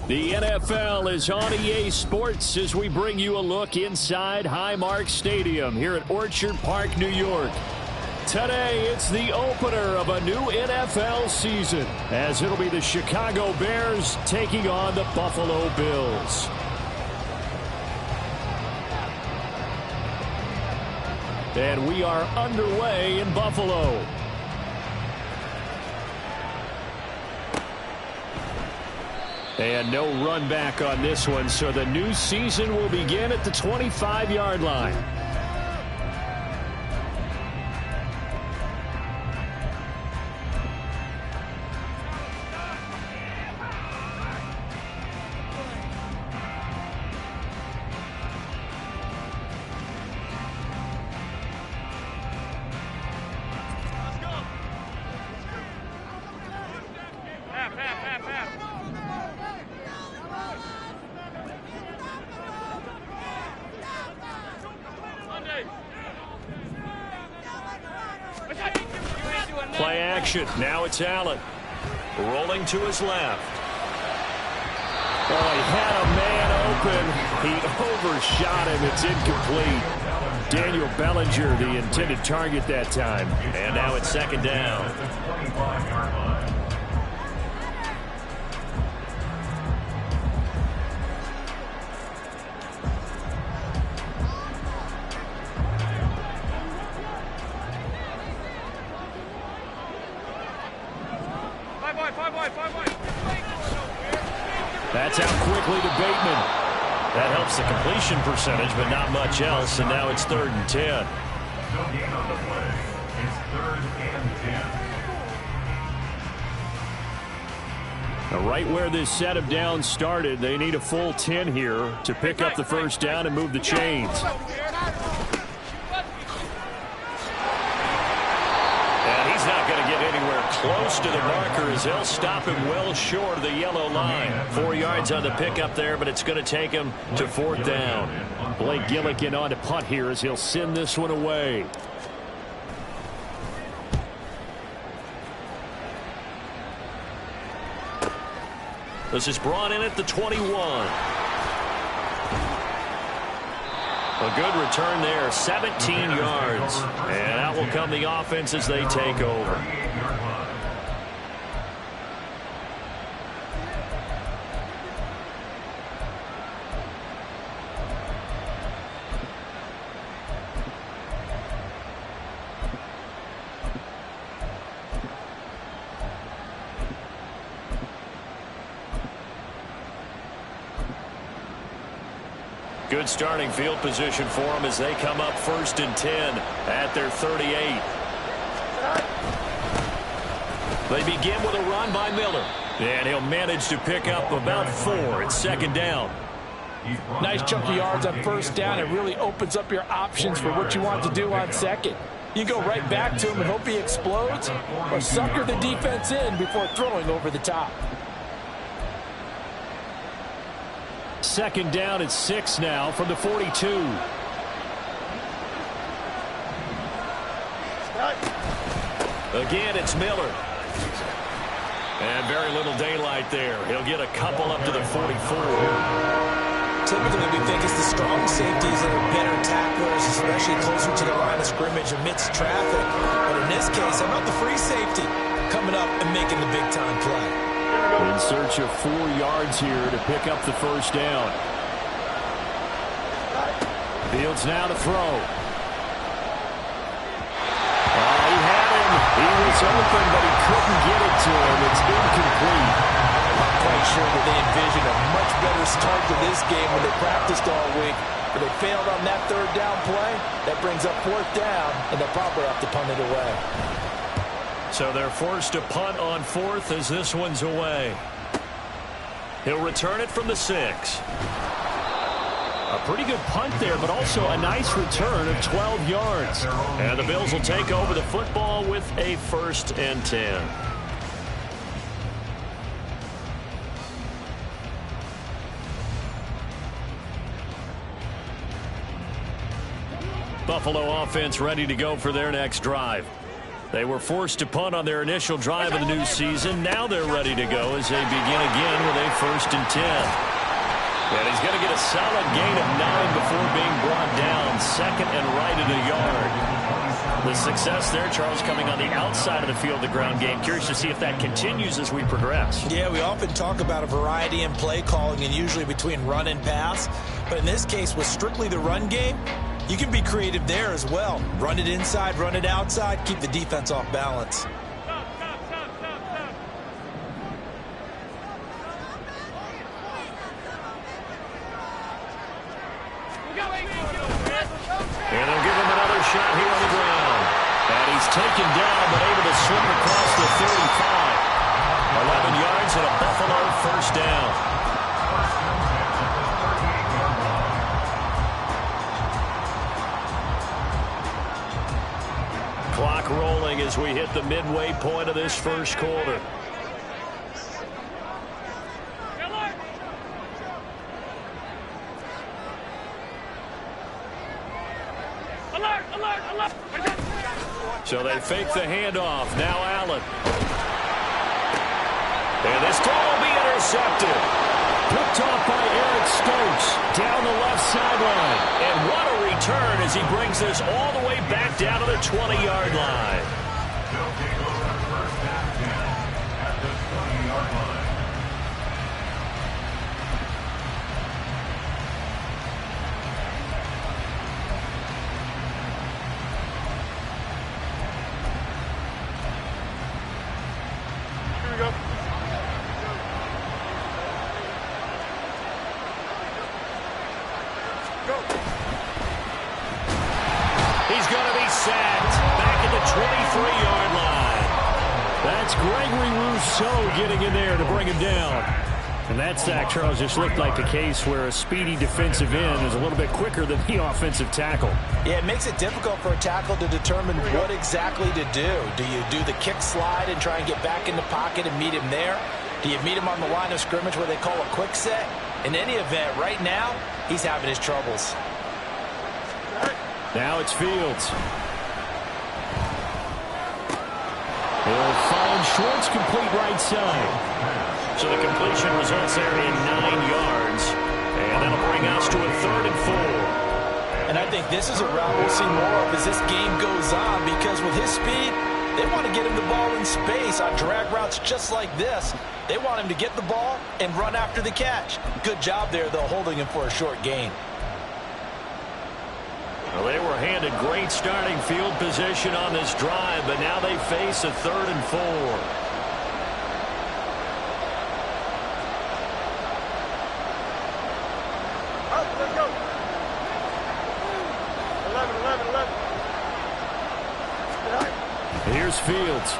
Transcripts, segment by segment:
The NFL is on EA Sports as we bring you a look inside Highmark Stadium here at Orchard Park, New York. Today, it's the opener of a new NFL season, as it'll be the Chicago Bears taking on the Buffalo Bills. And we are underway in Buffalo. And no run back on this one, so the new season will begin at the 25-yard line. Play action. Now it's Allen. Rolling to his left. Oh, he had a man open. He overshot him. It's incomplete. Daniel Bellinger, the intended target that time. And now it's second down. That's out quickly to Bateman. That helps the completion percentage, but not much else. And now it's 3rd and 10. Now right where this set of downs started, they need a full 10 here to pick up the first down and move the chains. Close to the marker as they'll stop him well short of the yellow line. 4 yards on the pickup there, but it's going to take him to 4th down. Blake Gillikin on to punt here as he'll send this one away. This is brought in at the 21. A good return there, 17 yards. And out will come the offense as they take over. Good starting field position for them as they come up 1st and 10 at their 38. They begin with a run by Miller. And he'll manage to pick up about 4. It's 2nd down. Nice chunk of yards on 1st down. It really opens up your options for what you want to do on 2nd. You go right back to him and hope he explodes, or sucker the defense in before throwing over the top. 2nd down at 6 now from the 42. Again, it's Miller. And very little daylight there. He'll get a couple up to the 44. Typically, we think it's the strong safeties that are better tacklers, especially closer to the line of scrimmage amidst traffic. But in this case, how about the free safety coming up and making the big-time play? In search of 4 yards here to pick up the first down. Fields now to throw. He had him. He was open, but he couldn't get it to him. It's incomplete. I'm quite sure that they envisioned a much better start to this game when they practiced all week. But they failed on that 3rd down play. That brings up 4th down, and they'll probably have to punt it away. So they're forced to punt on 4th as this one's away. He'll return it from the 6. A pretty good punt there, but also a nice return of 12 yards. And the Bills will take over the football with a 1st and 10. Buffalo offense ready to go for their next drive. They were forced to punt on their initial drive of the new season. Now they're ready to go as they begin again with a 1st and 10. And he's going to get a solid gain of 9 before being brought down. 2nd and right at a yard. The success there, Charles, coming on the outside of the field, the ground game. Curious to see if that continues as we progress. Yeah, we often talk about a variety in play calling and usually between run and pass. But in this case, with strictly the run game, you can be creative there as well. Run it inside, run it outside, keep the defense off balance. And they'll give him another shot here on the ground. And he's taken down, but able to slip across the 35. 11 yards and a Buffalo 1st down. Clock rolling as we hit the midway point of this 1st quarter. So they fake the handoff. Now Allen. And this throw will be intercepted. Picked off by Eric Stokes down the left sideline. And what a return as he brings this all the way back down to the 20-yard line. He's going to be sacked back at the 23-yard line. That's Gregory Rousseau getting in there to bring him down. And that sack, Charles, just looked like the case where a speedy defensive end is a little bit quicker than the offensive tackle. Yeah, it makes it difficult for a tackle to determine what exactly to do. Do you do the kick slide and try and get back in the pocket and meet him there? Do you meet him on the line of scrimmage where they call a quick set? In any event, right now, he's having his troubles. Now it's Fields. He'll find Schwartz complete right side. So the completion results there in 9 yards. And that'll bring us to a 3rd and 4. And I think this is a route we'll see more of as this game goes on, because with his speed, they want to get him the ball in space on drag routes just like this. They want him to get the ball and run after the catch. Good job there, though, holding him for a short gain. Well, they were handed great starting field position on this drive, but now they face a 3rd and 4. Let's go. 11. Here's Fields.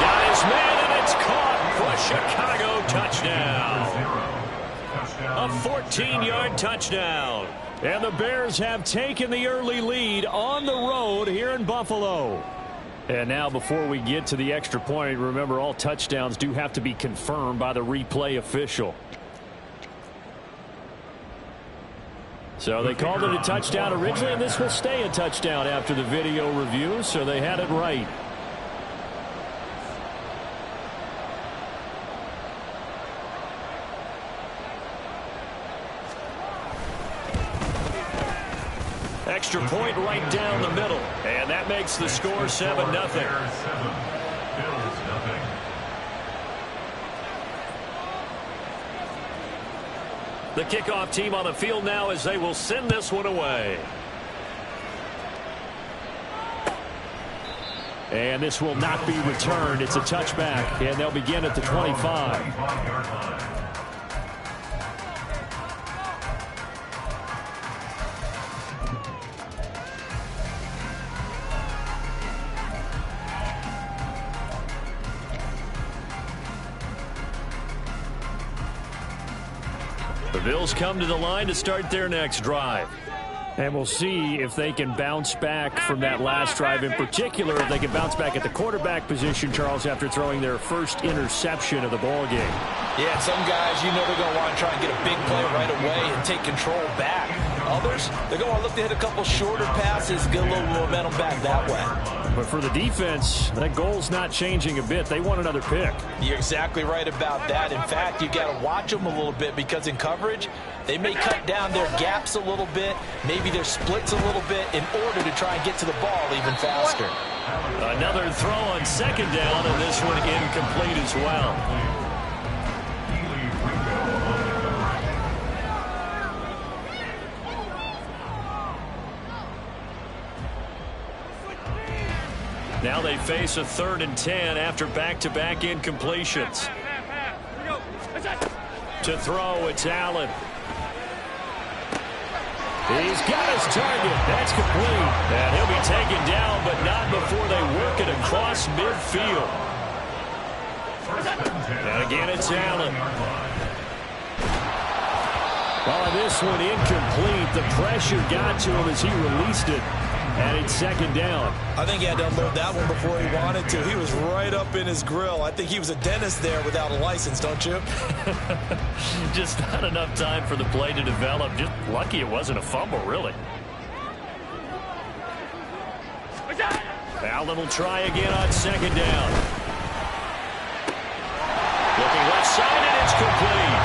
Got his man, and it's caught for a Chicago touchdown. A 14-yard touchdown. And the Bears have taken the early lead on the road here in Buffalo. And now before we get to the extra point, remember all touchdowns do have to be confirmed by the replay official. So they called it a touchdown originally, and this will stay a touchdown after the video review, so they had it right. Extra point right down the middle, and that makes the score 7-0. The kickoff team on the field now as they will send this one away. And this will not be returned. It's a touchback, and they'll begin at the 25. The Bills come to the line to start their next drive. And we'll see if they can bounce back from that last drive. In particular, if they can bounce back at the quarterback position, Charles, after throwing their first interception of the ball game. Yeah, some guys, you know they're going to want to try and get a big play right away and take control back. Others, they're going to look to hit a couple shorter passes, get a little momentum back that way. But for the defense, that goal's not changing a bit. They want another pick. You're exactly right about that. In fact, you got to watch them a little bit because in coverage, they may cut down their gaps a little bit, maybe their splits a little bit in order to try and get to the ball even faster. Another throw on second down, and this one incomplete as well. Now they face a 3rd and 10 after back-to-back incompletions. To throw, it's Allen. He's got his target. That's complete. And he'll be taken down, but not before they work it across midfield. And again, it's Allen. Oh, this one incomplete. The pressure got to him as he released it. And it's second down. I think he had to unload that one before he wanted to. He was right up in his grill. I think he was a dentist there without a license, don't you? Just not enough time for the play to develop. Just lucky it wasn't a fumble, really. Allen will try again on second down. Looking left side, and it's complete.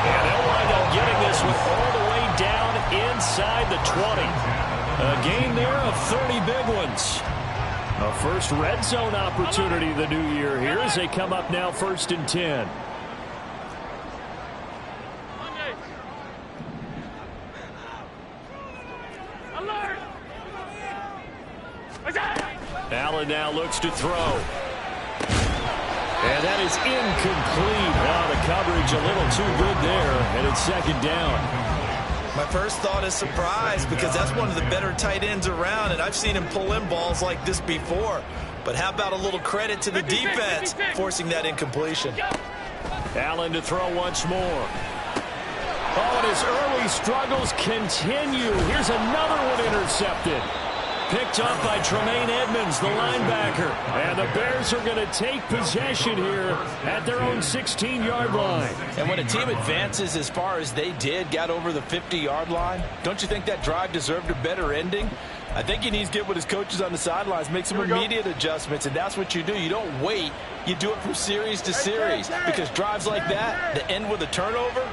And they'll wind up getting this one all the way down inside the 20. A gain there of 30 big ones. A first red zone opportunity the new year here as they come up now 1st and 10. Allen now looks to throw. And that is incomplete. Now the coverage a little too good there, and it's second down. My first thought is surprise because that's one of the better tight ends around, and I've seen him pull in balls like this before. But how about a little credit to the defense forcing that incompletion? Allen to throw once more. Oh, and his early struggles continue. Here's another one intercepted. Picked up by Tremaine Edmonds, the linebacker. And the Bears are going to take possession here at their own 16-yard line. And when a team advances as far as they did, got over the 50-yard line, don't you think that drive deserved a better ending? I think he needs to get with his coaches on the sidelines, make some immediate adjustments, and that's what you do. You don't wait. You do it from series to series because drives like that end with a turnover,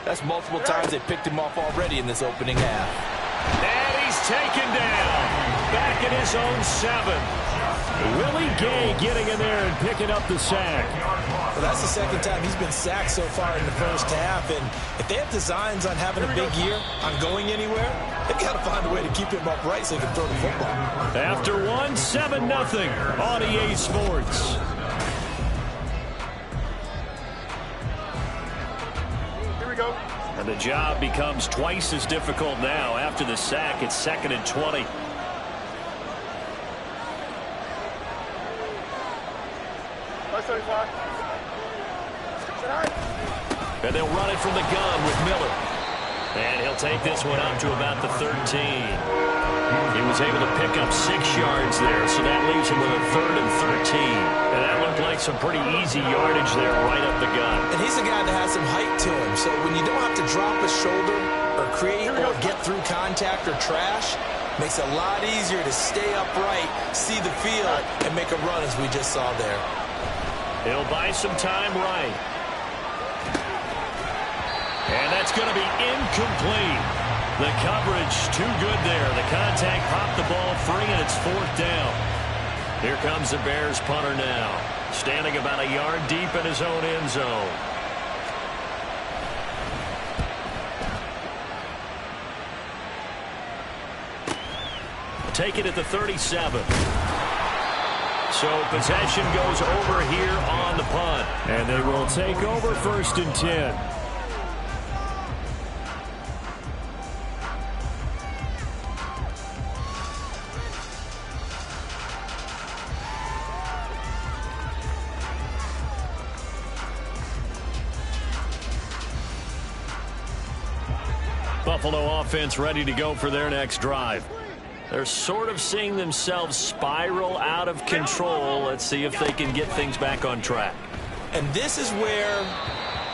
that's multiple times they picked him off already in this opening half. And he's taken down. Back in his own 7. Willie Gay getting in there and picking up the sack. Well, that's the second time he's been sacked so far in the first half. And if they have designs on having a big year, on going anywhere, they've got to find a way to keep him upright so he can throw the football. After 1, 7-0 on EA Sports. Here we go. And the job becomes twice as difficult now. After the sack, it's 2nd and 20. And they'll run it from the gun with Miller. And he'll take this one up to about the 13. He was able to pick up 6 yards there, so that leaves him with a 3rd and 13. And that looked like some pretty easy yardage there right up the gut. And he's a guy that has some height to him, so when you don't have to drop a shoulder or create or get through contact or trash, makes it a lot easier to stay upright, see the field, and make a run as we just saw there. He'll buy some time right. And that's going to be incomplete. The coverage too good there. The contact popped the ball free, and it's 4th down. Here comes the Bears punter now, standing about a yard deep in his own end zone. Take it at the 37. So possession goes over here on the punt. And they will take over 1st and 10. Buffalo offense ready to go for their next drive. They're sort of seeing themselves spiral out of control. Let's see if they can get things back on track. And this is where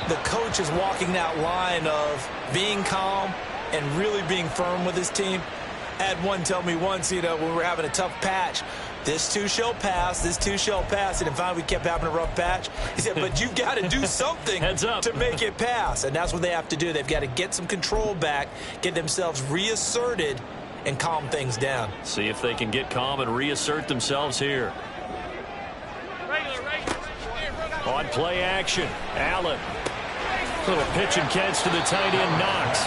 the coach is walking that line of being calm and really being firm with his team. I had one tell me once, when we were having a tough patch, this too shall pass, this too shall pass. And finally, we kept having a rough patch. He said, but you've got to do something to make it pass. And that's what they have to do. They've got to get some control back, get themselves reasserted, and calm things down. See if they can get calm and reassert themselves here. On play action, Allen. Little pitch and catch to the tight end, Knox.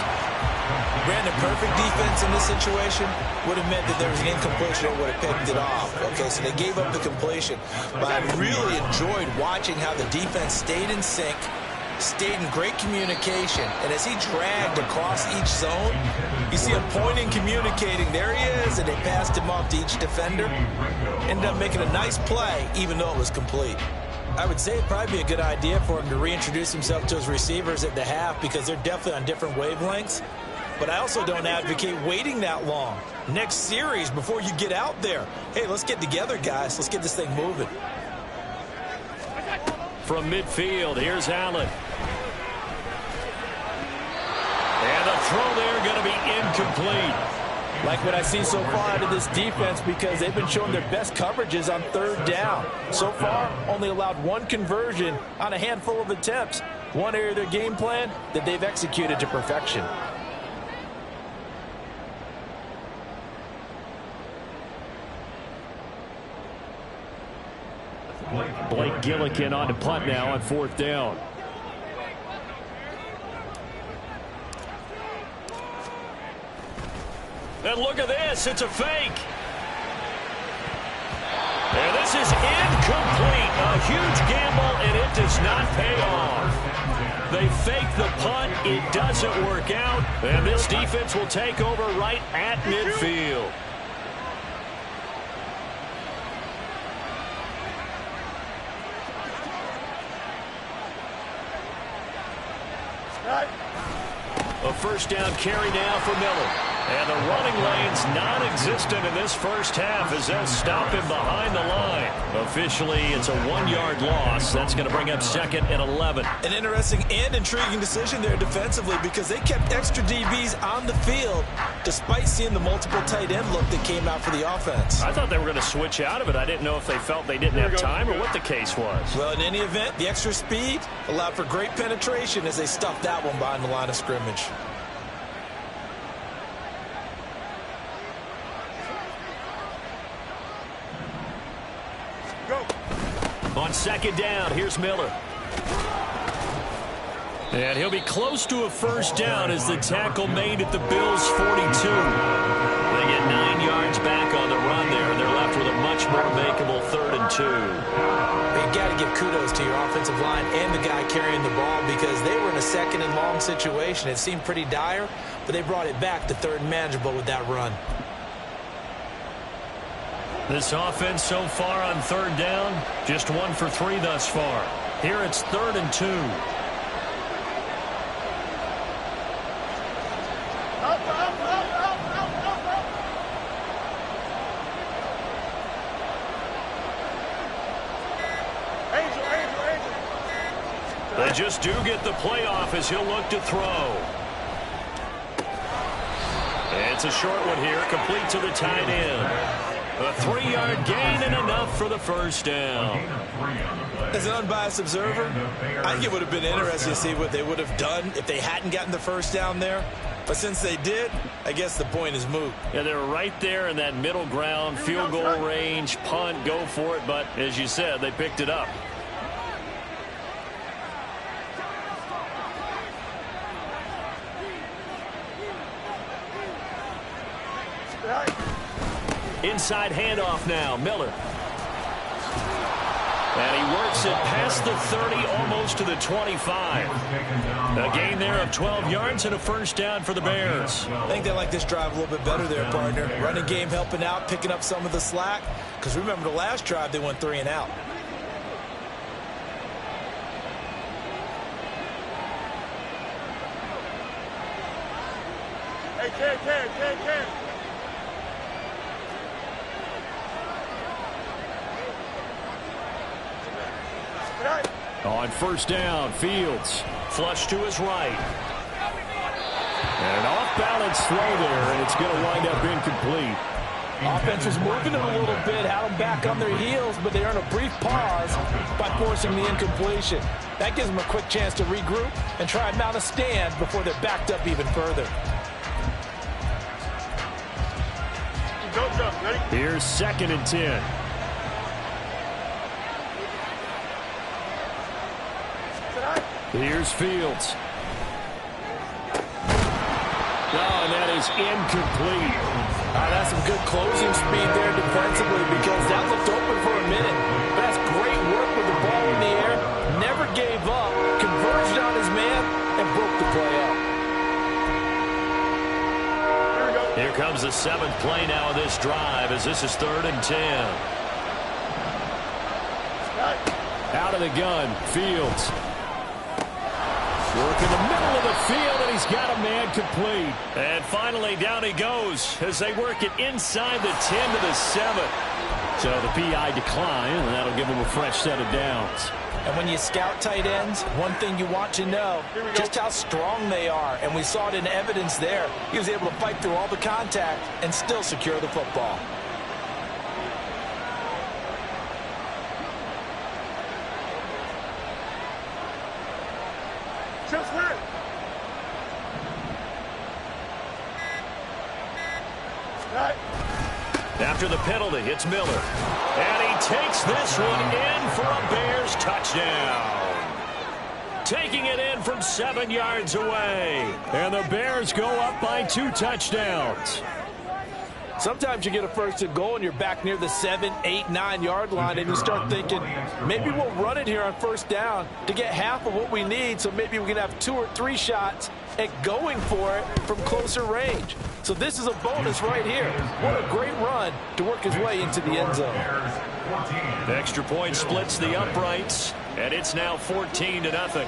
Brandon, perfect defense in this situation would have meant that there was an incompletion and would have picked it off. Okay, so they gave up the completion. But I really enjoyed watching how the defense stayed in sync, stayed in great communication. And as he dragged across each zone, you see him pointing, communicating. There he is, and they passed him off to each defender. Ended up making a nice play, even though it was complete. I would say it'd probably be a good idea for him to reintroduce himself to his receivers at the half because they're definitely on different wavelengths. But I also don't advocate waiting that long. Next series, before you get out there, hey, let's get together, guys. Let's get this thing moving. From midfield, here's Allen. And the throw there going to be incomplete. Like what I've seen so far out of this defense because they've been showing their best coverages on third down. So far, only allowed one conversion on a handful of attempts. One area of their game plan that they've executed to perfection. Blake Gillikin on to punt now on fourth down. And look at this, it's a fake. And this is incomplete. A huge gamble, and it does not pay off. They fake the punt, it doesn't work out, and this defense will take over right at midfield. A first down carry now for Miller. And the running lane's non-existent in this first half as they'll stop him behind the line. Officially, it's a 1-yard loss. That's going to bring up second and 11. An interesting and intriguing decision there defensively because they kept extra DBs on the field despite seeing the multiple tight end look that came out for the offense. I thought they were going to switch out of it. I didn't know if they felt they didn't have time or what the case was. Well, in any event, the extra speed allowed for great penetration as they stuffed that one behind the line of scrimmage. On second down, here's Miller. And he'll be close to a first down as the tackle made at the Bills' 42. They get 9 yards back on the run there, and they're left with a much more makeable 3rd and 2. You've got to give kudos to your offensive line and the guy carrying the ball because they were in a second and long situation. It seemed pretty dire, but they brought it back to 3rd and manageable with that run. This offense so far on 3rd down, just 1 for 3 thus far. Here it's 3rd and 2. They just do get the playoff as he'll look to throw. It's a short one here, complete to the tight end. A 3-yard gain and enough for the first down. As an unbiased observer, I think it would have been interesting to see what they would have done if they hadn't gotten the first down there. But since they did, I guess the point is moot. Yeah, they're right there in that middle ground, field goal range, punt, go for it. But as you said, they picked it up. Inside handoff now, Miller. And he works it past the 30, almost to the 25. A gain there of 12 yards and a first down for the Bears. I think they like this drive a little bit better there, partner. Running game helping out, picking up some of the slack. Because remember the last drive, they went 3 and out. Hey, Ken. On first down, Fields. Flush to his right. And an off-balance throw there, and it's going to wind up incomplete. Offense was moving it a little bit, had them back on their heels, but they earned a brief pause by forcing the incompletion. That gives them a quick chance to regroup and try and mount a stand before they're backed up even further. Don't jump. Ready? Here's 2nd and 10. Here's Fields. Oh, and that is incomplete. That's some good closing speed there defensively because that looked open for a minute. But that's great work with the ball in the air. Never gave up, converged on his man, and broke the play up. Here comes the 7th play now of this drive as this is 3rd and 10. Out of the gun, Fields. Work in the middle of the field, and he's got a man complete. And finally, down he goes as they work it inside the 10 to the 7. So the PI decline, and that'll give him a fresh set of downs. And when you scout tight ends, one thing you want to know, just how strong they are. And we saw it in evidence there. He was able to fight through all the contact and still secure the football. Just hurt. Right. After the penalty, it's Miller. And he takes this one in for a Bears touchdown. Taking it in from 7 yards away. And the Bears go up by 2 touchdowns. Sometimes you get a 1st and goal and you're back near the 7, 8, 9 yard line and you start thinking, maybe we'll run it here on 1st down to get half of what we need, so maybe we can have 2 or 3 shots at going for it from closer range. So this is a bonus right here. What a great run to work his way into the end zone. The extra point splits the uprights, and it's now 14-0.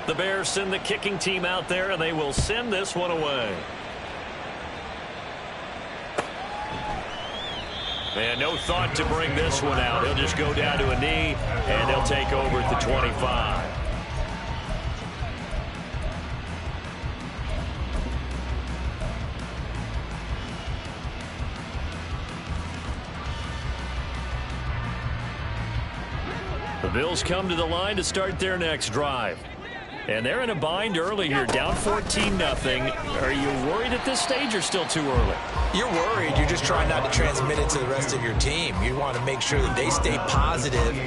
The Bears send the kicking team out there, and they will send this one away. And no thought to bring this one out. He'll just go down to a knee, and they'll take over at the 25. The Bills come to the line to start their next drive. And they're in a bind early here, down 14-0. Are you worried at this stage or still too early? You're worried. You're just trying not to transmit it to the rest of your team. You want to make sure that they stay positive.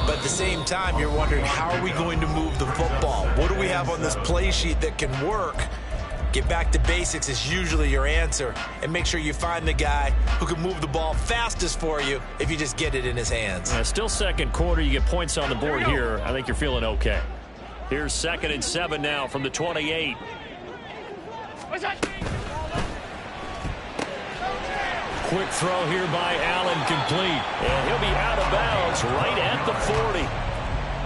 But at the same time, you're wondering, how are we going to move the football? What do we have on this play sheet that can work? Get back to basics is usually your answer. And make sure you find the guy who can move the ball fastest for you if you just get it in his hands. Still 2nd quarter. You get points on the board here. I think you're feeling okay. Here's 2nd and 7 now from the 28. Quick throw here by Allen, complete. And he'll be out of bounds right at the 40.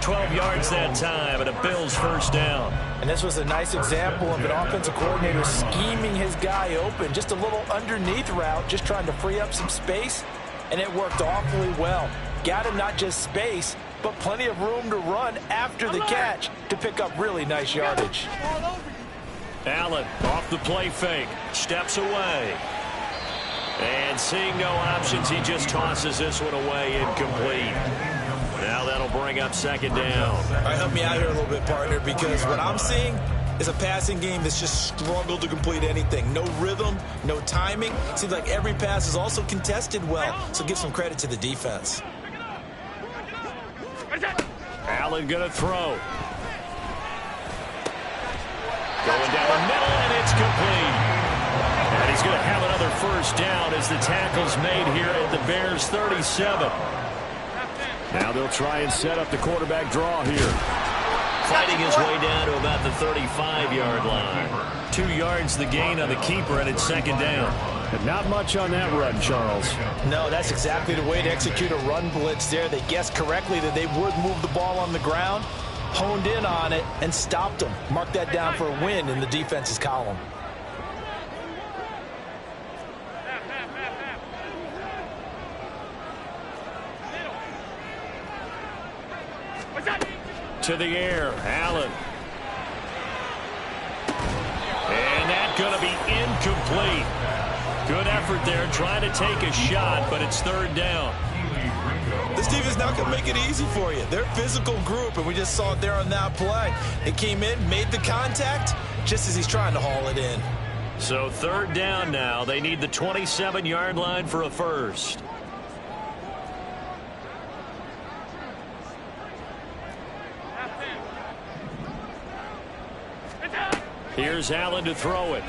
12 yards that time, and a Bills 1st down. And this was a nice example of an offensive coordinator scheming his guy open. Just a little underneath route, just trying to free up some space, and it worked awfully well. Got him not just space, but plenty of room to run after the catch to pick up really nice yardage. Allen off the play fake, steps away. And seeing no options, he just tosses this one away, incomplete. Now that'll bring up 2nd down. All right, help me out here a little bit, partner, because what I'm seeing is a passing game that's just struggled to complete anything. No rhythm, no timing. Seems like every pass is also contested well, so give some credit to the defense. Allen gonna throw. Going down the middle, and it's complete. And he's going to have another 1st down as the tackle's made here at the Bears 37. Now they'll try and set up the quarterback draw here. Fighting his way down to about the 35-yard line. 2 yards the gain on the keeper, and it's 2nd down. But not much on that run, Charles. No, that's exactly the way to execute a run blitz there. They guessed correctly that they would move the ball on the ground, honed in on it, and stopped them. Mark that down for a win in the defense's column. To the air, Allen. going to be incomplete. Good effort there trying to take a shot, but it's third down. This team is not going to make it easy for you. They're a physical group, and we just saw it there on that play. It came in, made the contact, just as he's trying to haul it in. So third down now. They need the 27-yard line for a first. Here's Allen to throw it.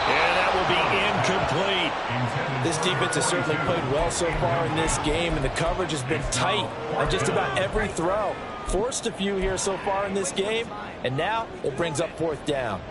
And that will be incomplete. This defense has certainly played well so far in this game, and the coverage has been tight on just about every throw. Forced a few here so far in this game, and now it brings up fourth down.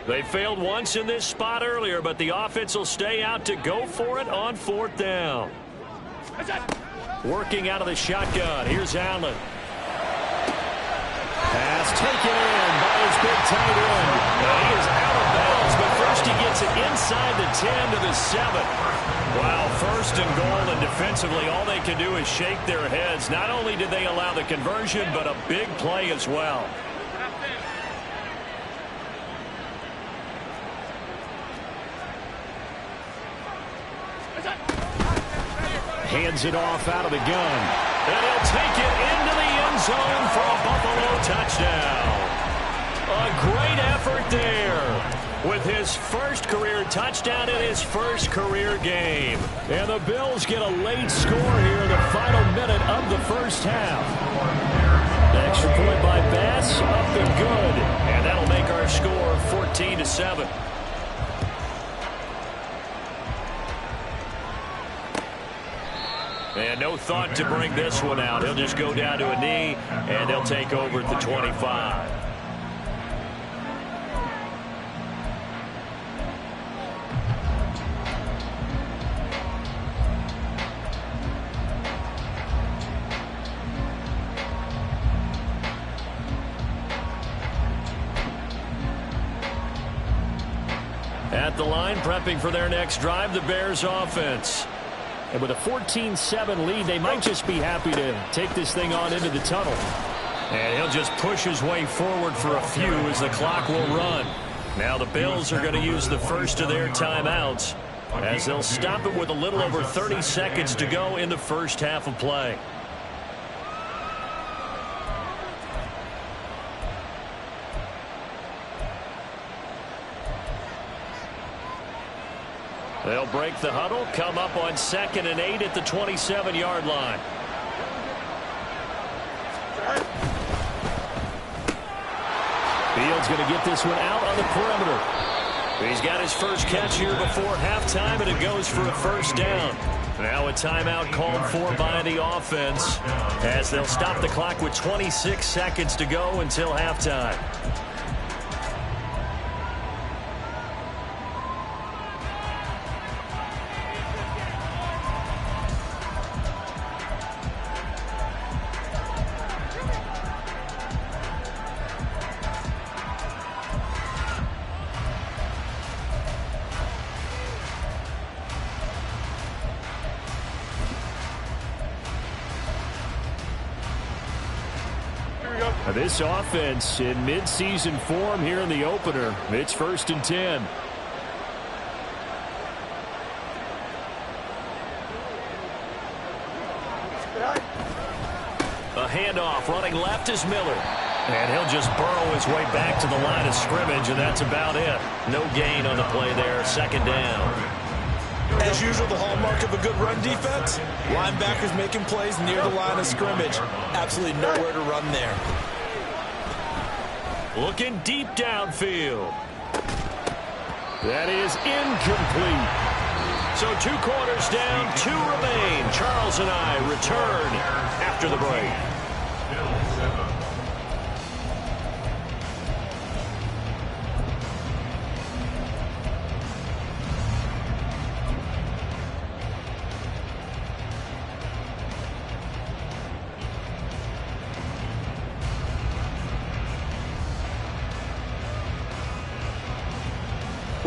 They failed once in this spot earlier, but the offense will stay out to go for it on fourth down. Working out of the shotgun. Here's Allen. Pass taken in by his big tight end. Now he is out of bounds, but first he gets it inside the 10 to the 7. Wow, first and goal, and defensively all they can do is shake their heads. Not only did they allow the conversion, but a big play as well. Hands it off out of the gun. And he'll take it into the end zone for a Buffalo touchdown. A great effort there with his first career touchdown in his first career game. And the Bills get a late score here in the final minute of the first half. The extra point by Bass, up and good. And that'll make our score 14-7. And no thought to bring this one out. He'll just go down to a knee, and they'll take over at the 25. At the line, prepping for their next drive, the Bears offense. And with a 14-7 lead, they might just be happy to take this thing on into the tunnel. And he'll just push his way forward for a few as the clock will run. Now the Bills are going to use the first of their timeouts as they'll stop it with a little over 30 seconds to go in the first half of play. They'll break the huddle, come up on 2nd and 8 at the 27-yard line. Fields going to get this one out on the perimeter. He's got his first catch here before halftime, and it goes for a first down. Now a timeout called for by the offense as they'll stop the clock with 26 seconds to go until halftime. This offense in midseason form here in the opener. It's 1st and 10. A handoff running left is Miller. And he'll just burrow his way back to the line of scrimmage, and that's about it. No gain on the play there. 2nd down. As usual, the hallmark of a good run defense, linebackers making plays near the line of scrimmage. Absolutely nowhere to run there. Looking deep downfield. That is incomplete. So 2 quarters down, 2 remain. Charles and I return after the break.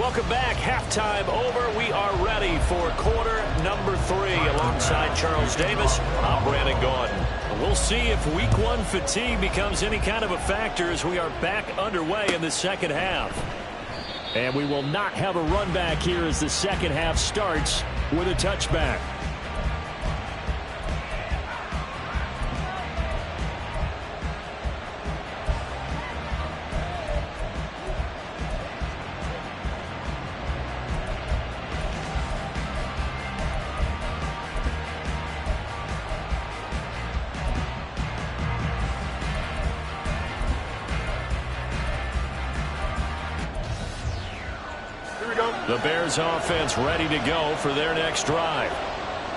Welcome back. Halftime over. We are ready for quarter number 3. Alongside Charles Davis, I'm Brandon Gordon. We'll see if week 1 fatigue becomes any kind of a factor as we are back underway in the second half. And we will not have a run back here as the second half starts with a touchback. The Bears offense ready to go for their next drive.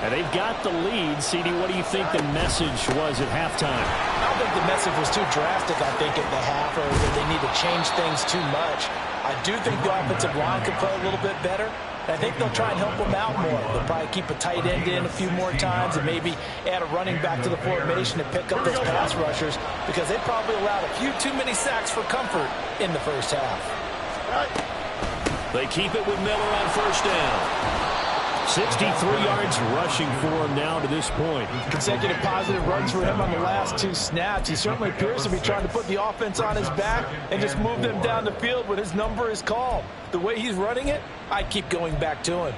And they've got the lead. CD, what do you think the message was at halftime? I don't think the message was too drastic, I think, at the half, or that they need to change things too much. I do think the offensive line could play a little bit better. I think they'll try and help them out more. They'll probably keep a tight end in a few more times and maybe add a running back to the formation and pick up those pass rushers, because they probably allowed a few too many sacks for comfort in the first half. They keep it with Miller on first down. 63 yards rushing for him now to this point. Consecutive positive runs for him on the last 2 snaps. He certainly appears to be trying to put the offense on his back and just move them down the field when his number is called. The way he's running it, I keep going back to him.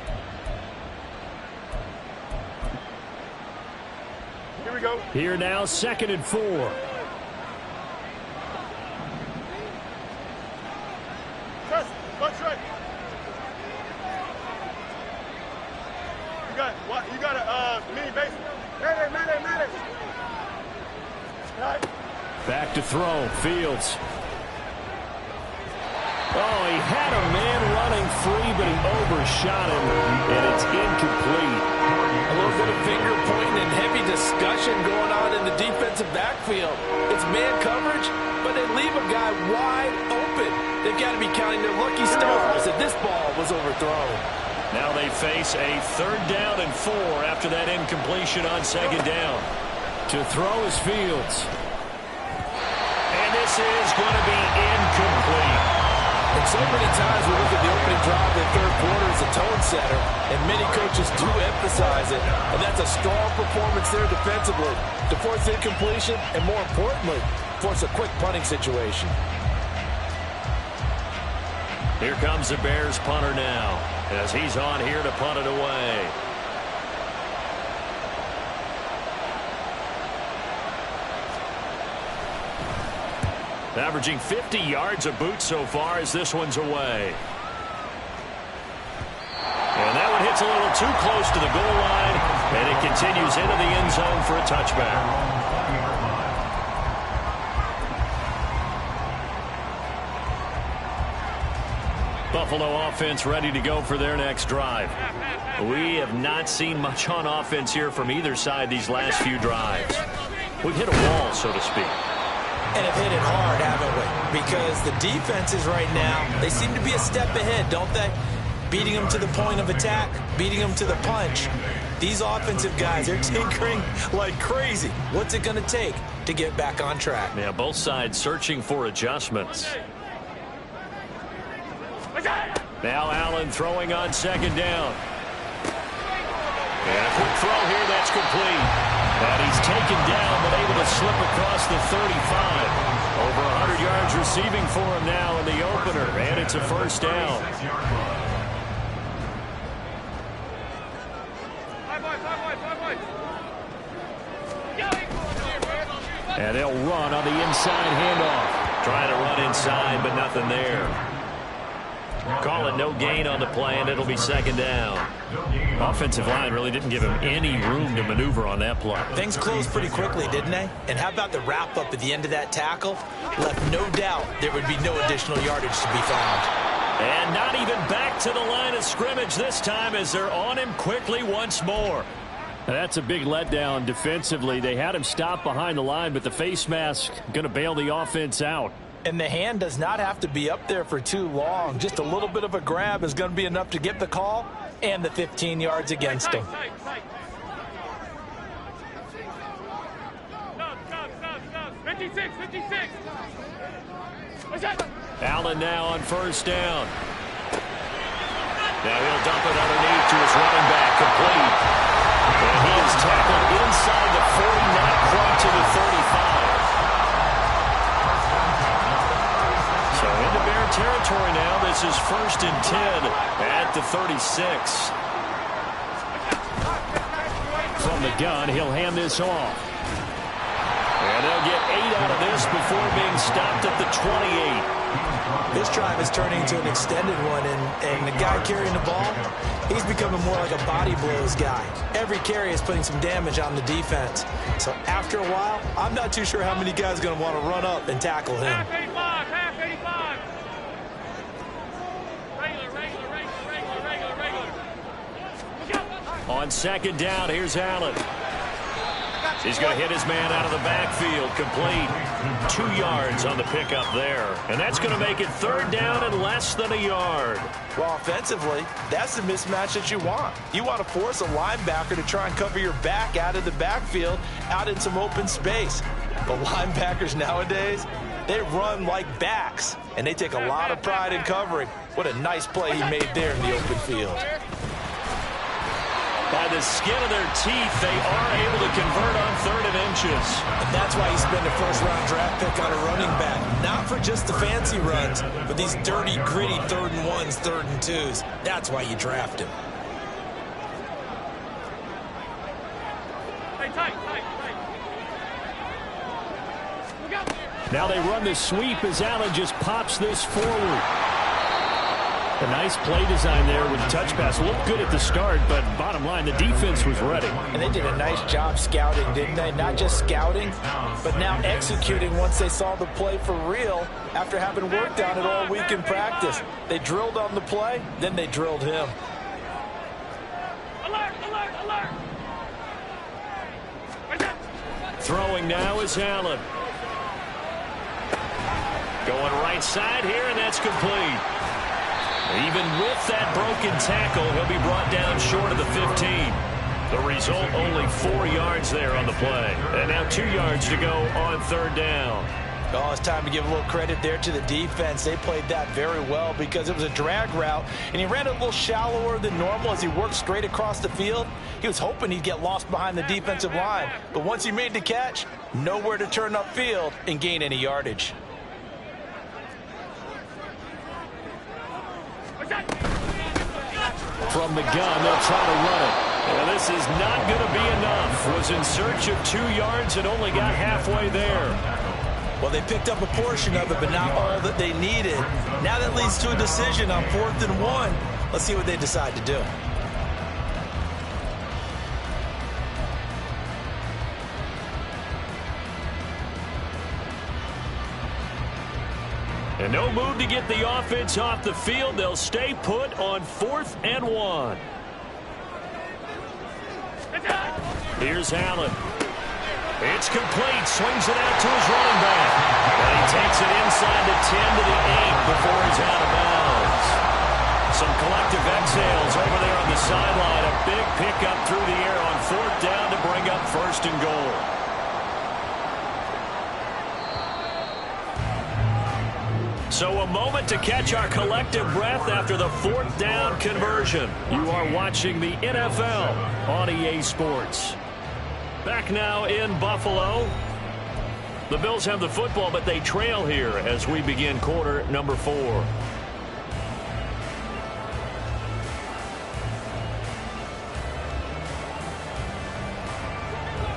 Here we go. Here now, 2nd and 4. Watch right. You got a mini base. Man. Right. Back to throw. Fields. Oh, he had a man running free, but he overshot him, and it's incomplete. A little bit of finger pointing and heavy discussion going on in the defensive backfield. It's man coverage, but they leave a guy wide open. They've got to be counting their lucky stars that this ball was overthrown. Now they face a 3rd down and 4 after that incompletion on 2nd down. To throw is Fields. And this is going to be incomplete. And so many times we look at the opening drive in the 3rd quarter as a tone setter, and many coaches do emphasize it. And that's a strong performance there defensively to force incompletion and, more importantly, force a quick punting situation. Here comes the Bears punter now, as he's on here to punt it away. Averaging 50 yards a boot so far as this one's away. And that one hits a little too close to the goal line, and it continues into the end zone for a touchback. Buffalo offense ready to go for their next drive. We have not seen much on offense here from either side these last few drives. We've hit a wall, so to speak. And have hit it hard, haven't we? Because the defenses right now, they seem to be a step ahead, don't they? Beating them to the point of attack, beating them to the punch. These offensive guys, they're tinkering like crazy. What's it going to take to get back on track? Yeah, both sides searching for adjustments. Now Allen throwing on 2nd down. And a quick throw here, that's complete. And he's taken down, but able to slip across the 35. Over 100 yards receiving for him now in the opener, and it's a 1st down. And they'll run on the inside handoff. Trying to run inside, but nothing there. Call it no gain on the play, and it'll be 2nd down. Offensive line really didn't give him any room to maneuver on that play. Things closed pretty quickly, didn't they? And how about the wrap-up at the end of that tackle? Left no doubt there would be no additional yardage to be found. And not even back to the line of scrimmage this time as they're on him quickly once more. That's a big letdown defensively. They had him stop behind the line, but the face mask going to bail the offense out. And the hand does not have to be up there for too long. Just a little bit of a grab is going to be enough to get the call and the 15 yards against him. 56. Allen now on 1st down. Now he'll dump it underneath to his running back, complete. And he is tackled inside the 40, not quite to the 35. So into Bear territory now. This is 1st and 10 at the 36. From the gun, he'll hand this off. And they'll get 8 out of this before being stopped at the 28. This drive is turning into an extended one, and the guy carrying the ball, he's becoming more like a body blows guy. Every carry is putting some damage on the defense. So after a while, I'm not too sure how many guys are going to want to run up and tackle him. Half 85, half 85. Regular. On 2nd down, here's Allen. He's going to hit his man out of the backfield, complete. 2 yards on the pickup there. And that's going to make it 3rd down and less than a yard. Well, offensively, that's the mismatch that you want. You want to force a linebacker to try and cover your back out of the backfield, out in some open space. The linebackers nowadays, they run like backs, and they take a lot of pride in covering. What a nice play he made there in the open field. By the skin of their teeth, they are able to convert on 3rd and inches. And that's why you spend a first-round draft pick on a running back. Not for just the fancy runs, but these dirty, gritty 3rd and 1s, 3rd and 2s. That's why you draft him. Hey, tight. Now they run the sweep as Allen just pops this forward. A nice play design there with the touch pass. Looked good at the start, but bottom line, the defense was ready. And they did a nice job scouting, didn't they? Not just scouting, but now executing once they saw the play for real after having worked on it all week in practice. They drilled on the play, then they drilled him. Alert. Throwing now is Allen. Going right side here, and that's complete. Even with that broken tackle, he'll be brought down short of the 15. The result, only 4 yards there on the play. And now 2 yards to go on 3rd down. Oh, it's time to give a little credit there to the defense. They played that very well because it was a drag route, and he ran a little shallower than normal as he worked straight across the field. He was hoping he'd get lost behind the defensive line, but once he made the catch, nowhere to turn upfield and gain any yardage. From the gun, they'll try to run it. Well, this is not going to be enough. Was in search of 2 yards and only got halfway there. Well, they picked up a portion of it, but not all that they needed. Now that leads to a decision on 4th and 1. Let's see what they decide to do. And no move to get the offense off the field. They'll stay put on 4th and 1. Here's Allen. It's complete. Swings it out to his running back. And he takes it inside the 10 to the 8 before he's out of bounds. Some collective exhales over there on the sideline. A big pickup through the air on 4th down to bring up 1st and goal. So a moment to catch our collective breath after the 4th down conversion. You are watching the NFL on EA Sports. Back now in Buffalo. The Bills have the football, but they trail here as we begin quarter number 4.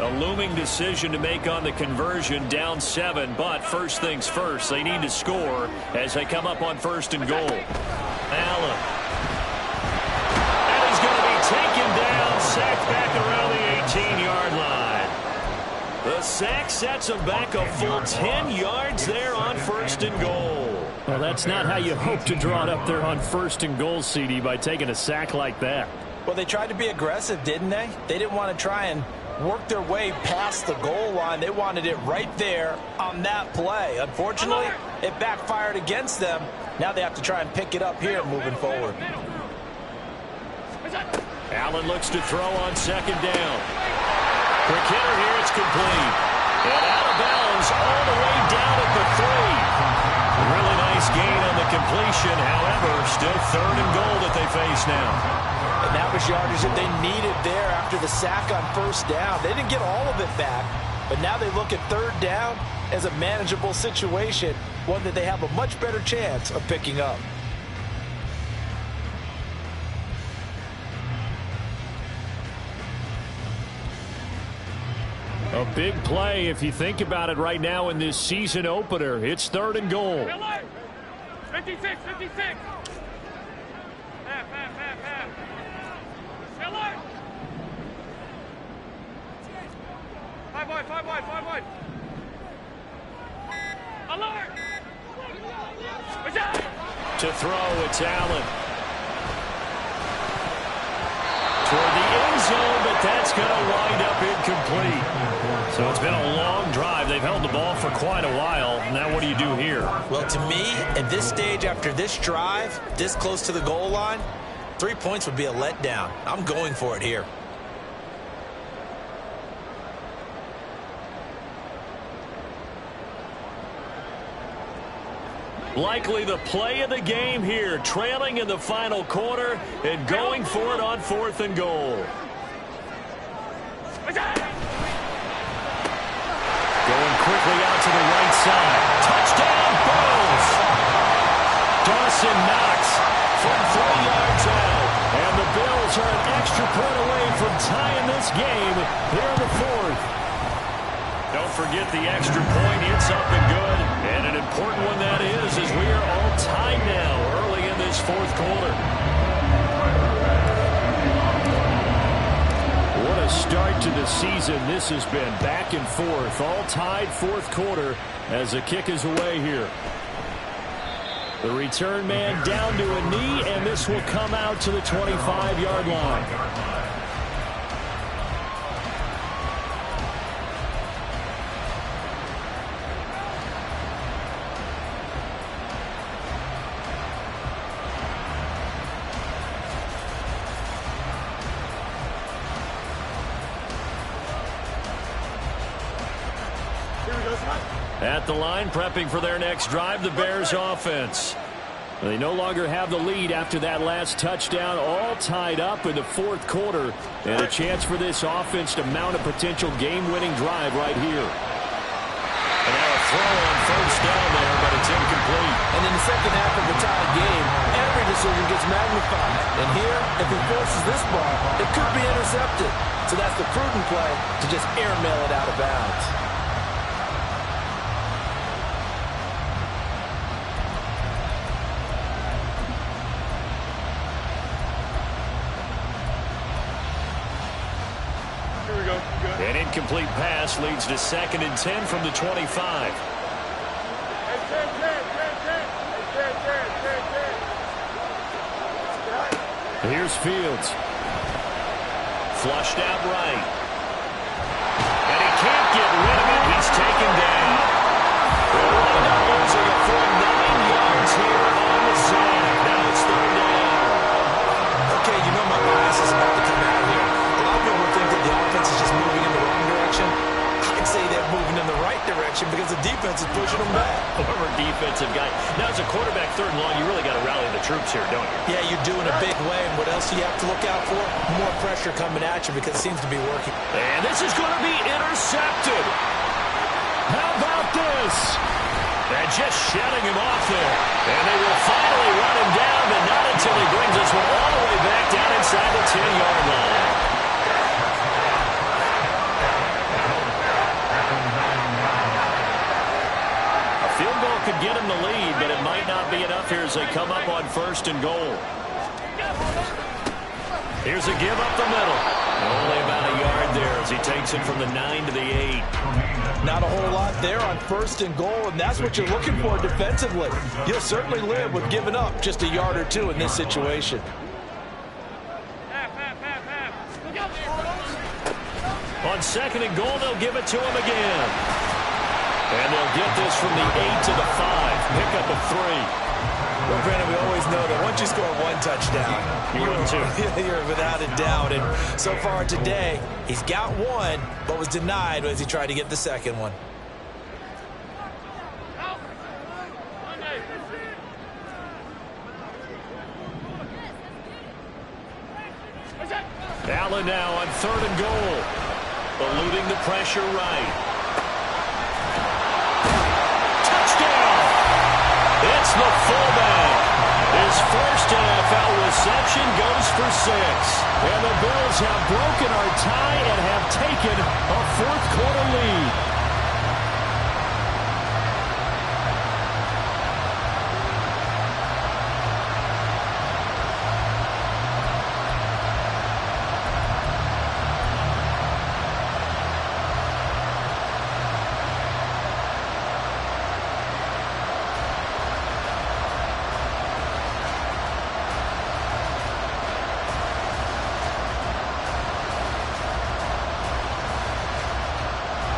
A looming decision to make on the conversion, down 7, but first things first, they need to score as they come up on 1st and goal. Allen. And he's going to be taken down, sacked back around the 18-yard line. The sack sets him back a full 10 yards there on 1st and goal. Well, that's not how you hope to draw it up there on 1st and goal, CD, by taking a sack like that. Well, they tried to be aggressive, didn't they? They didn't want to try and work their way past the goal line. They wanted it right there on that play. Unfortunately, it backfired against them. Now they have to try and pick it up here moving forward. Allen looks to throw on 2nd down. Quick hitter here, it's complete. And out of bounds all the way down at the 3. Really nice gain on the completion, however, still 3rd and goal that they face now. And that was yardage that they needed there after the sack on 1st down. They didn't get all of it back, but now they look at 3rd down as a manageable situation, one that they have a much better chance of picking up. A big play if you think about it right now in this season opener. It's 3rd and goal. 56, 56. Half. Five wide. Alert! To throw, it's Allen. Toward the end zone, but that's going to wind up incomplete. So it's been a long drive. They've held the ball for quite a while. Now what do you do here? Well, to me, at this stage, after this drive, this close to the goal line, 3 points would be a letdown. I'm going for it here. Likely the play of the game here, trailing in the final quarter and going for it on 4th and goal. Going quickly out to the right side. Touchdown, Bills! Dawson Knox from 3 yards out. And the Bills are an extra point away from tying this game here in the 4th. Don't forget the extra point. It's up and good. And an important one that is, as we are all tied now early in this 4th quarter. What a start to the season this has been. Back and forth, all tied 4th quarter as the kick is away here. The return man down to a knee, and this will come out to the 25-yard line. At the line, prepping for their next drive, the Bears offense. They no longer have the lead after that last touchdown, all tied up in the 4th quarter, and a chance for this offense to mount a potential game-winning drive right here. And now a throw on 1st down there, but it's incomplete. And in the second half of the tied game, every decision gets magnified. And here, if he forces this ball, it could be intercepted. So that's the prudent play to just airmail it out of bounds. An incomplete pass leads to 2nd and 10 from the 25. Here's Fields. Flushed out right. And he can't get rid of it. He's taken down. They'll wind up losing a full 9 yards here on the sack. Now it's 3rd down. Okay, you know my bias is about to come out here. A lot of people think that the offense is just moving in the wrong direction. I'd say they're moving in the right direction because the defense is pushing them back. Former defensive guy. Now, as a quarterback, 3rd and long, you really got to rally the troops here, don't you? Yeah, you do in a big way. And what else do you have to look out for? More pressure coming at you because it seems to be working. And this is going to be intercepted. How about this? And just shutting him off there. And they will finally run him down, but not until he brings us one all the way back down inside the 10-yard line. A field goal could get him the lead, but it might not be enough here as they come up on 1st and goal. Here's a give up the middle. Only about a yard there as he takes it from the 9 to the 8. Not a whole lot there on 1st and goal, and that's what you're looking for defensively. You'll certainly live with giving up just a yard or two in this situation. On 2nd and goal, they'll give it to him again. And they'll get this from the 8 to the 5. Pickup of 3. Well, Brandon, we always know that once you score one touchdown, you're without a doubt. And so far today, he's got one, but was denied as he tried to get the second one. Cleveland now on 3rd and goal. Eluding the pressure right. Touchdown! It's the fullback. His first NFL reception goes for 6. And the Bills have broken our tie and have taken a 4th quarter lead.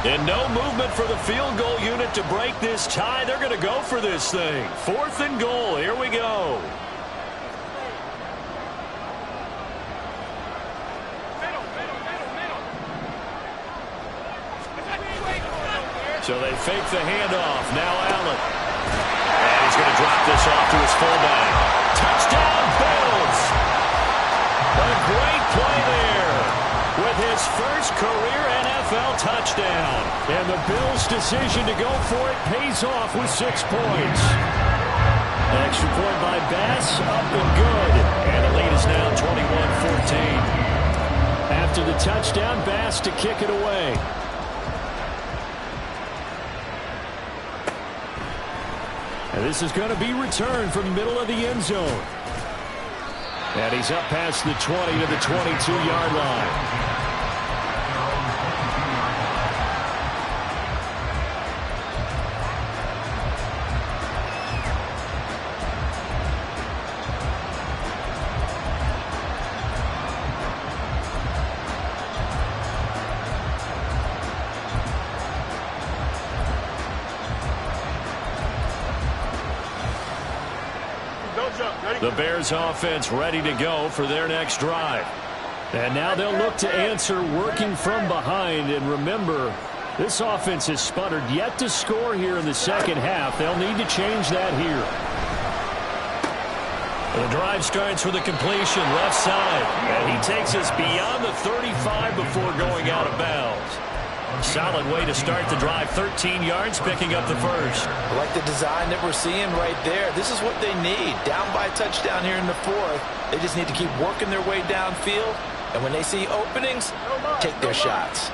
And no movement for the field goal unit to break this tie. They're going to go for this thing. 4th and goal. Here we go. So they fake the handoff. Now Allen. And he's going to drop this off to his fullback. Touchdown, Bills. A great play there with his first career NFL touchdown. And the Bills' decision to go for it pays off with 6 points. Extra point by Bass, up and good. And the lead is now 21-14. After the touchdown, Bass to kick it away. And this is going to be returned from the middle of the end zone. And he's up past the 20 to the 22-yard line. The Bears offense ready to go for their next drive. And now they'll look to answer working from behind. And remember, this offense has sputtered yet to score here in the second half. They'll need to change that here. The drive starts with a completion left side. And he takes us beyond the 35 before going out of bounds. Solid way to start the drive. 13 yards, picking up the first. I like the design that we're seeing right there. This is what they need. Down by a touchdown here in the 4th. They just need to keep working their way downfield. And when they see openings, take their shots.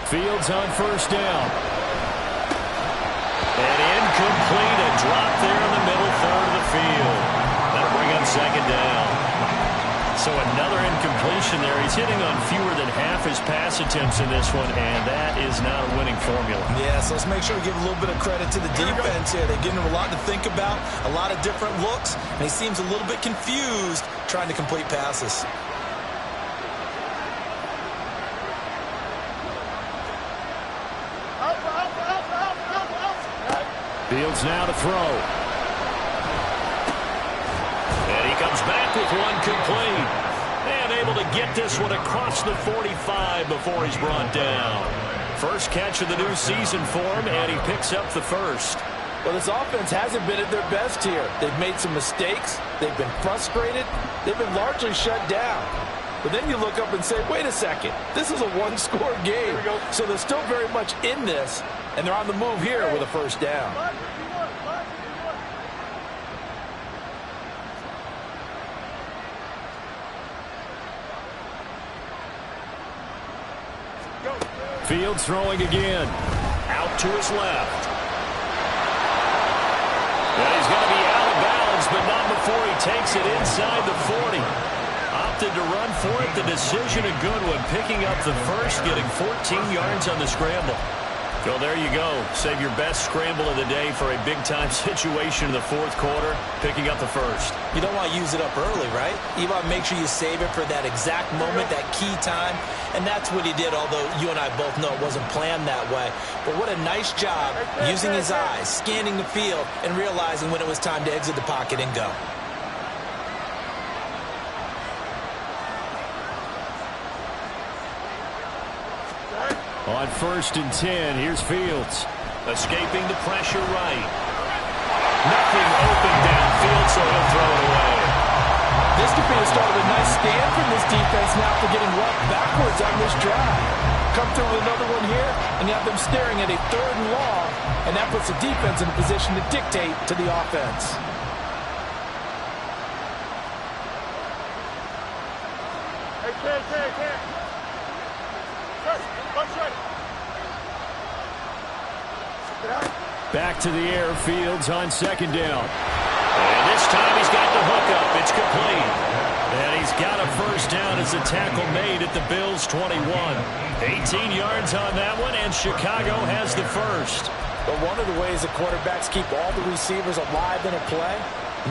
Fields on first down. And incomplete. A drop there in the middle third of the field. That'll bring up second down. So another incompletion there. He's hitting on fewer than half his pass attempts in this one, and that is not a winning formula. Yeah, so let's make sure we give a little bit of credit to the defense here. They're giving him a lot to think about, a lot of different looks, and he seems a little bit confused trying to complete passes. Fields now to throw. And he comes back with one complete. And able to get this one across the 45 before he's brought down. First catch of the new season for him, and he picks up the first. Well, this offense hasn't been at their best here. They've made some mistakes. They've been frustrated. They've been largely shut down. But then you look up and say, wait a second, this is a one-score game. So they're still very much in this, and they're on the move here with a first down. Fields throwing again. Out to his left. And he's going to be out of bounds, but not before he takes it inside the 40. Opted to run for it. The decision a good one. Picking up the first, getting 14 yards on the scramble. Well, there you go. Save your best scramble of the day for a big-time situation in the 4th quarter, picking up the first. You don't want to use it up early, right? You want to make sure you save it for that exact moment, that key time. And that's what he did, although you and I both know it wasn't planned that way. But what a nice job using his eyes, scanning the field, and realizing when it was time to exit the pocket and go. On 1st and 10, here's Fields. Escaping the pressure right. Nothing open downfield, so he'll throw it away. This could be the start of a nice stand from this defense now for getting roughed backwards on this drive. Come through with another one here, and you have them staring at a 3rd and long, and that puts the defense in a position to dictate to the offense. Hey. Back to the air, Fields on 2nd down. And this time he's got the hookup. It's complete. And he's got a 1st down as the tackle made at the Bills' 21. 18 yards on that one, and Chicago has the 1st. But one of the ways the quarterbacks keep all the receivers alive in a play,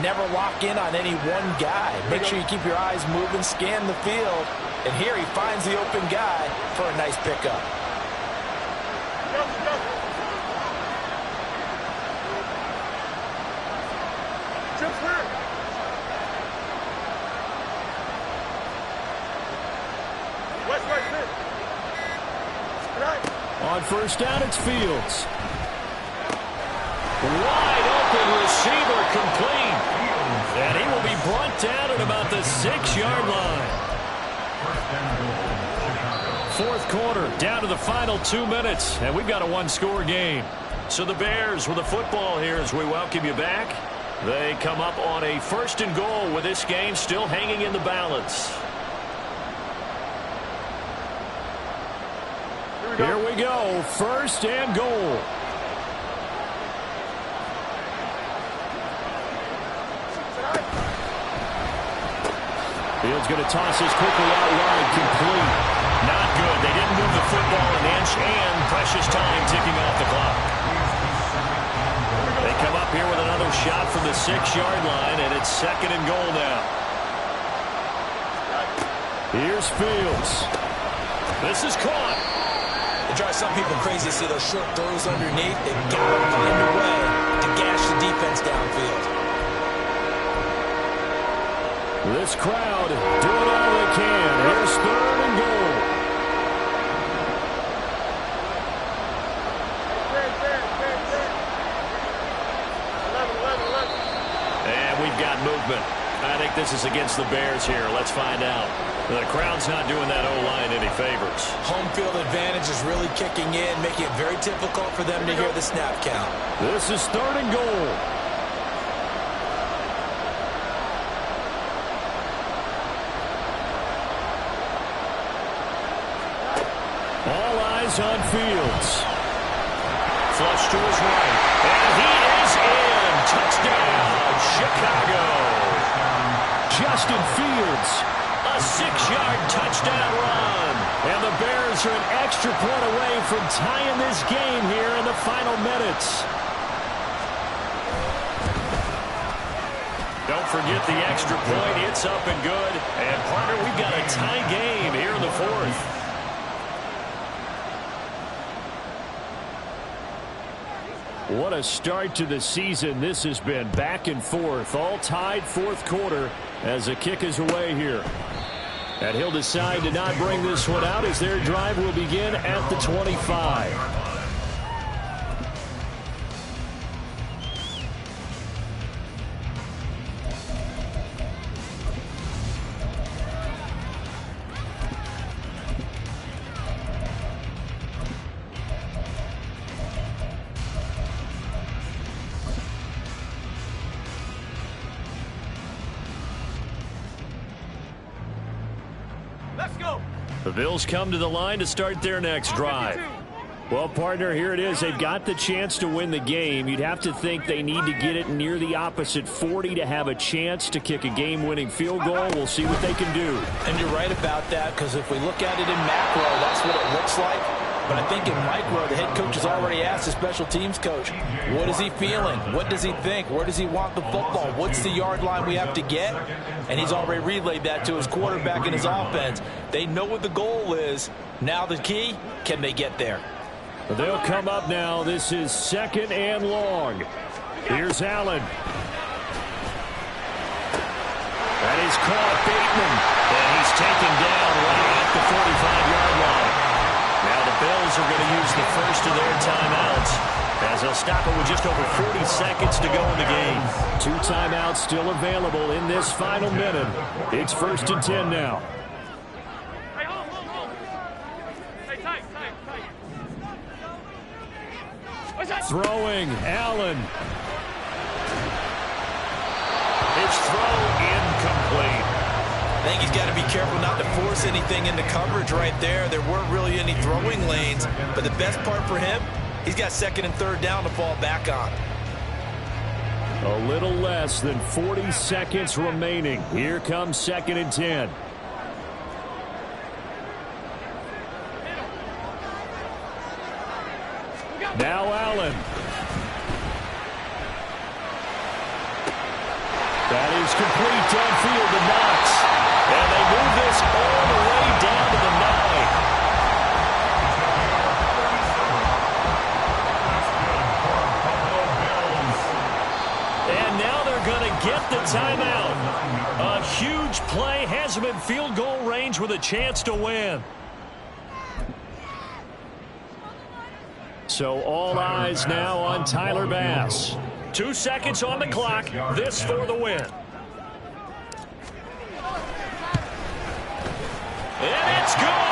never lock in on any one guy. Make sure you keep your eyes moving, scan the field. And here he finds the open guy for a nice pickup. On 1st down, it's Fields. Wide open receiver complete. And he will be brought down at about the 6-yard line. 4th quarter, down to the final 2 minutes, and we've got a 1-score game. So the Bears with the football here as we welcome you back. They come up on a 1st and goal with this game still hanging in the balance. Here we go, 1st and goal. Fields going to toss this quickly out wide, complete. Not good. They didn't move the football an inch, and precious time ticking off the clock. They come up here with another shot from the 6-yard line, and it's 2nd and goal now. Here's Fields. This is caught. It drives some people crazy to see those short throws underneath. They've got to find a way to gash the defense downfield. This crowd doing all they can. Here's 3rd and goal. And we've got movement. I think this is against the Bears here. Let's find out. The crowd's not doing that O-line any favors. Home field advantage is really kicking in, making it very difficult for them to hear the snap count. This is 3rd and goal. All eyes on Fields. Flush to his right. And he is in. Touchdown, Chicago. Justin Fields. A 6-yard touchdown run. And the Bears are an extra point away from tying this game here in the final minutes. Don't forget the extra point. It's up and good. And, partner, we've got a tie game here in the 4th. What a start to the season this has been. Back and forth, all tied 4th quarter as the kick is away here. And he'll decide to not bring this one out as their drive will begin at the 25. The Bills come to the line to start their next drive. Well, partner, here it is. They've got the chance to win the game. You'd have to think they need to get it near the opposite 40 to have a chance to kick a game-winning field goal. We'll see what they can do. And you're right about that, because if we look at it in macro, that's what it looks like. But I think in micro, the head coach has already asked the special teams coach, what is he feeling? What does he think? Where does he want the football? What's the yard line we have to get? And he's already relayed that to his quarterback and his offense. They know what the goal is. Now the key, can they get there? They'll come up now. This is 2nd and long. Here's Allen. That is caught, Bateman. And he's taken down right at the 45-yard line. Now the Bills are going to use the first of their timeouts. As he'll stop it with just over 40 seconds to go in the game. 2 timeouts still available in this final minute. It's 1st and 10 now. Hey, hold. Hey, tight. What's that? Throwing, Allen. It's throw incomplete. I think he's got to be careful not to force anything into coverage right there. There weren't really any throwing lanes, but the best part for him, he's got 2nd and 3rd down to fall back on. A little less than 40 seconds remaining. Here comes 2nd and 10. Now Allen. That is complete downfield to Knox. And they move this all the way down to the 9. And now they're going to get the timeout. A huge play has them in field goal range with a chance to win. So all eyes now on Tyler Bass. 2 seconds on the clock. This for the win. And it's good.